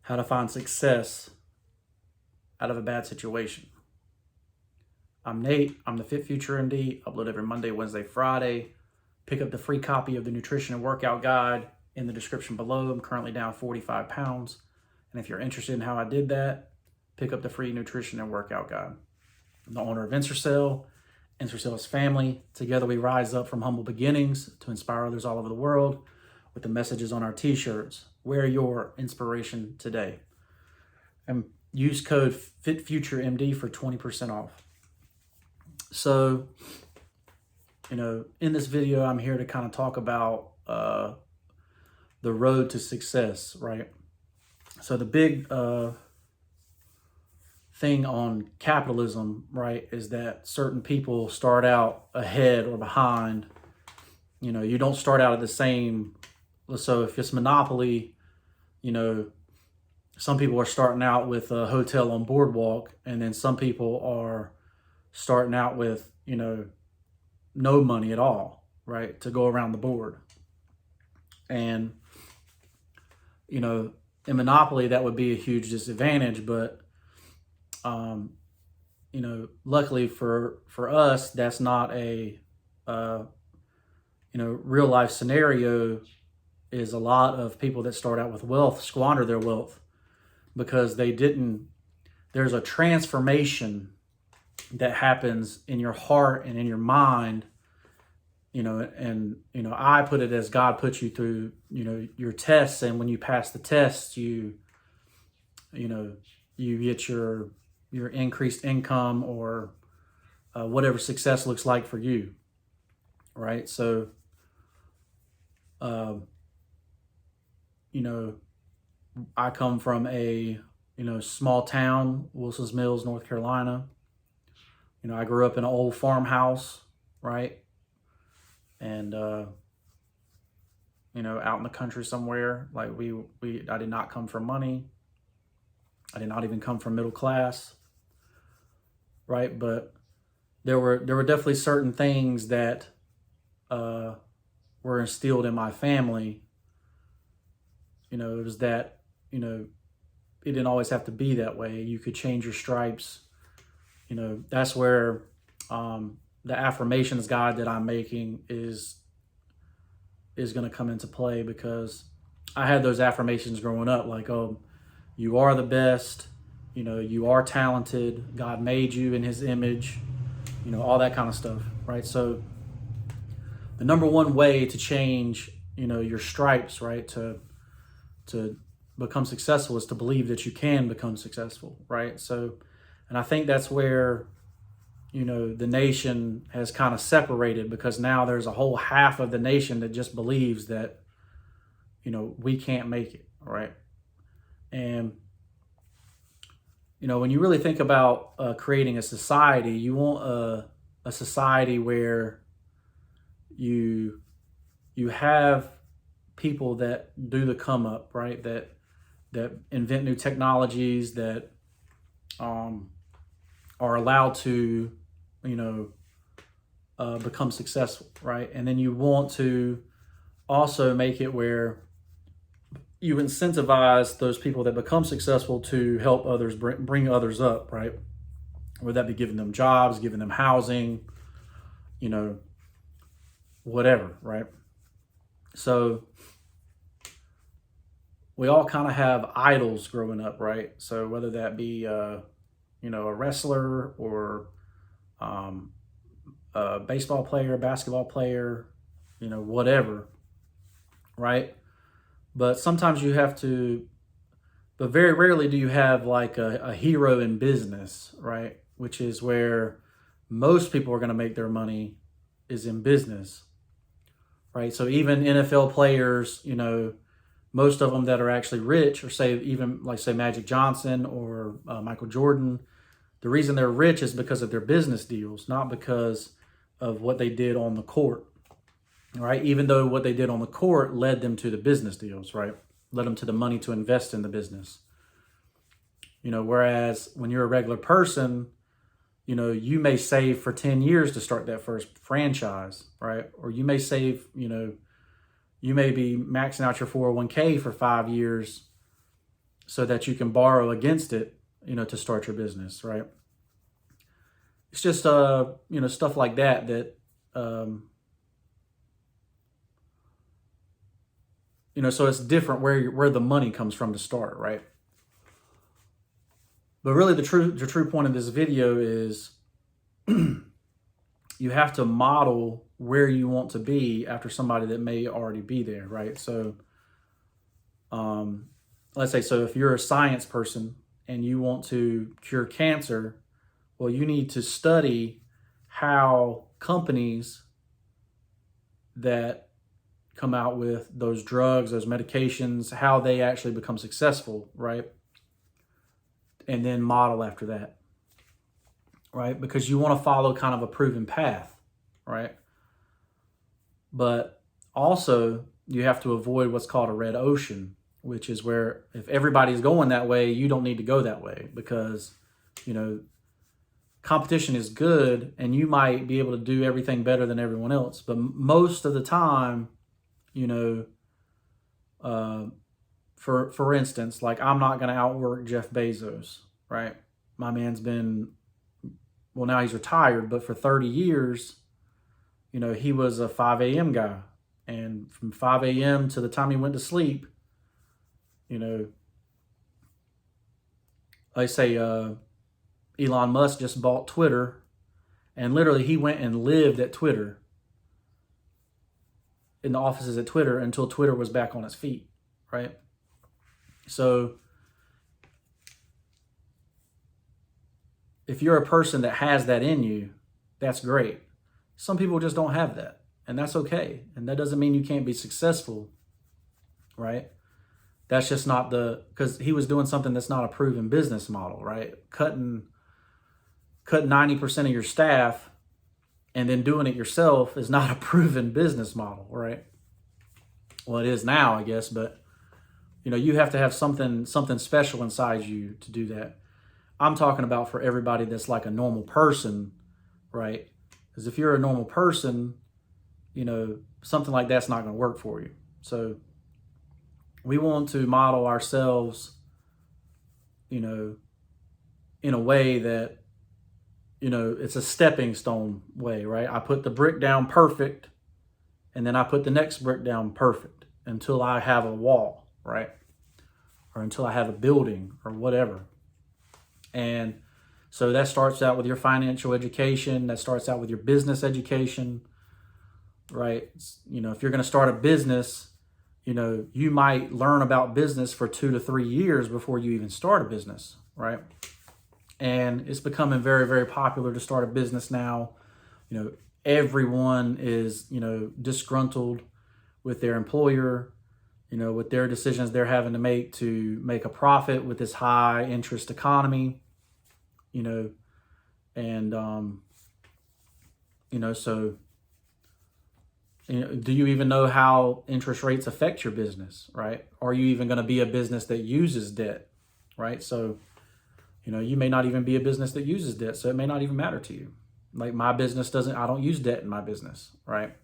how to find success out of a bad situation. I'm Nate. I'm the FitFutureMD. Upload every Monday, Wednesday, Friday. Pick up the free copy of the nutrition and workout guide in the description below. I'm currently down 45 pounds. And if you're interested in how I did that, pick up the free nutrition and workout guide. I'm the owner of Ensorsale. Ensorsale's family. Together we rise up from humble beginnings to inspire others all over the world with the messages on our t-shirts. Wear your inspiration today. And use code FitFutureMD for 20% off. So, in this video, I'm here to kind of talk about the road to success, right? So the big thing on capitalism, right, is that certain people start out ahead or behind. You don't start out at the same. So if it's monopoly, some people are starting out with a hotel on Boardwalk, and then some people are starting out with, no money at all, right, to go around the board. And, in monopoly, that would be a huge disadvantage, but, luckily for us, that's not a, real life scenario. Is a lot of people that start out with wealth squander their wealth because there's a transformation that happens in your heart and in your mind, I put it as God puts you through, your tests. And when you pass the tests, you get your increased income or whatever success looks like for you. Right. So, I come from a, small town, Wilson's Mills, North Carolina. I grew up in an old farmhouse, right? And, out in the country somewhere. Like I did not come from money. I did not even come from middle class, right? But there were definitely certain things that were instilled in my family. It was that, it didn't always have to be that way. You could change your stripes. That's where the affirmations guide that I'm making is going to come into play, because I had those affirmations growing up, like, oh, you are the best, you are talented, God made you in his image, all that kind of stuff, right? So the number one way to change, your stripes, right, to become successful is to believe that you can become successful, right? So, and I think that's where, the nation has kind of separated, because now there's a whole half of the nation that just believes that, we can't make it, right? And, when you really think about creating a society, you want a society where you have people that do the come up, right? That invent new technologies, that are allowed to, become successful, right? And then you want to also make it where you incentivize those people that become successful to help others, bring others up, right? Whether that be giving them jobs, giving them housing, whatever, right? So we all kind of have idols growing up, right? So whether that be, a wrestler or a baseball player, basketball player, whatever, right? But sometimes you have to, but very rarely do you have like a hero in business, right? Which is where most people are going to make their money, is in business, right? So even NFL players, most of them that are actually rich, or say Magic Johnson or Michael Jordan, the reason they're rich is because of their business deals, not because of what they did on the court, right? Even though what they did on the court led them to the business deals, right? Led them to the money to invest in the business. Whereas when you're a regular person, you may save for 10 years to start that first franchise, right? Or you may save, you may be maxing out your 401k for 5 years so that you can borrow against it, to start your business, right? It's just, stuff like that, so it's different where the money comes from to start, right? But really the true point of this video is you have to model where you want to be after somebody that may already be there, right? So let's say, so if you're a science person and you want to cure cancer, well, you need to study how companies that come out with those drugs, those medications, how they actually become successful, right? And then model after that, right? Because you want to follow kind of a proven path, right? But also you have to avoid what's called a red ocean, which is where if everybody's going that way, you don't need to go that way, because, competition is good and you might be able to do everything better than everyone else. But most of the time, for instance, like, I'm not going to outwork Jeff Bezos, right? My man's been, well, now he's retired, but for 30 years, he was a 5 a.m. guy. And from 5 a.m. to the time he went to sleep, they say Elon Musk just bought Twitter, and literally he went and lived at Twitter, in the offices at Twitter, until Twitter was back on its feet, right? So if you're a person that has that in you, that's great. Some people just don't have that, and that's okay. And that doesn't mean you can't be successful, right? That's just not because he was doing something that's not a proven business model, right? Cutting 90% of your staff and then doing it yourself is not a proven business model, right? Well, it is now, I guess, but you have to have something special inside you to do that. I'm talking about for everybody that's like a normal person, right? Because if you're a normal person, something like that's not going to work for you. So we want to model ourselves, in a way that, it's a stepping stone way, right? I put the brick down perfect, and then I put the next brick down perfect until I have a wall, right? Or until I have a building or whatever. And so that starts out with your financial education. That starts out with your business education, right? If you're going to start a business, you might learn about business for 2 to 3 years before you even start a business, right? And it's becoming very, very popular to start a business now. Everyone is, disgruntled with their employer, with their decisions they're having to make a profit with this high interest economy, so, do you even know how interest rates affect your business, right? Are you even going to be a business that uses debt, right? So, you may not even be a business that uses debt, so it may not even matter to you. Like, my business I don't use debt in my business, right?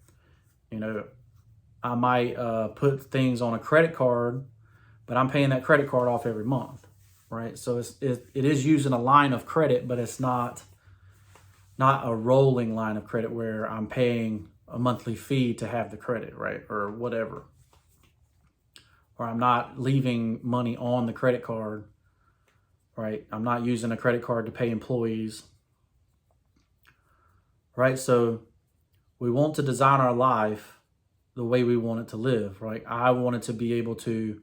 I might put things on a credit card, but I'm paying that credit card off every month, right? So it is using a line of credit, but it's not a rolling line of credit where I'm paying a monthly fee to have the credit, right? Or whatever. Or I'm not leaving money on the credit card, right? I'm not using a credit card to pay employees, right? So we want to design our life the way we want it to live, right? I want it to be able to,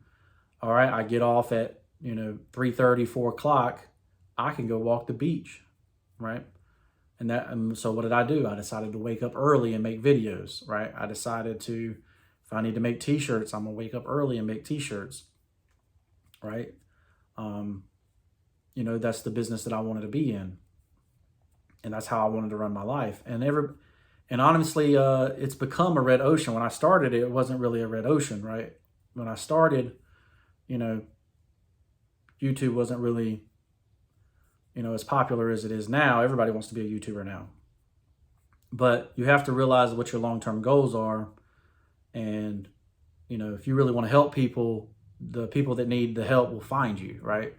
all right, I get off at, 3:30, 4 o'clock, I can go walk the beach, right? And so what did I do? I decided to wake up early and make videos, right? I decided to, if I need to make t-shirts, I'm gonna wake up early and make t-shirts, right? That's the business that I wanted to be in. And that's how I wanted to run my life. And honestly, it's become a red ocean. When I started it wasn't really a red ocean, right? When I started, YouTube wasn't really, as popular as it is now. Everybody wants to be a YouTuber now. But you have to realize what your long-term goals are. And, if you really want to help people, the people that need the help will find you, right?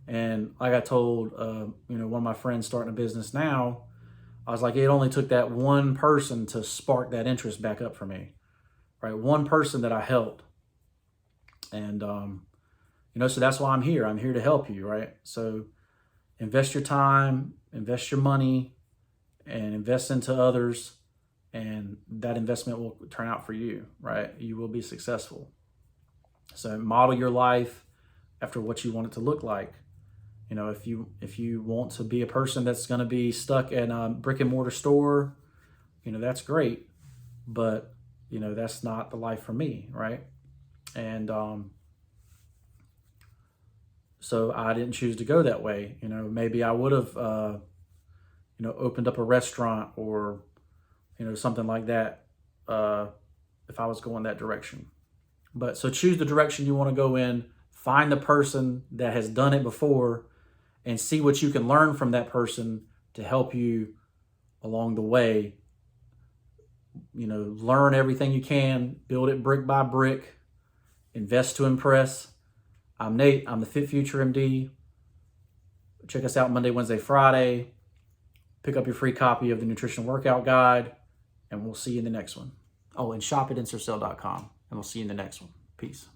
And like I told, one of my friends starting a business now, I was like, it only took that one person to spark that interest back up for me, right? One person that I helped. And, so that's why I'm here. I'm here to help you, right? So invest your time, invest your money, and invest into others. And that investment will turn out for you, right? You will be successful. So model your life after what you want it to look like. If you want to be a person that's going to be stuck in a brick and mortar store, that's great, but that's not the life for me, right? And so I didn't choose to go that way. Maybe I would have opened up a restaurant or something like that if I was going that direction. But so choose the direction you want to go in, find the person that has done it before, and see what you can learn from that person to help you along the way. Learn everything you can, build it brick by brick, invest to impress. I'm Nate, I'm the FitFutureMD. Check us out Monday, Wednesday, Friday. Pick up your free copy of the Nutrition Workout Guide, and we'll see you in the next one. Oh, and shop at Ensorsale.com, and we'll see you in the next one. Peace.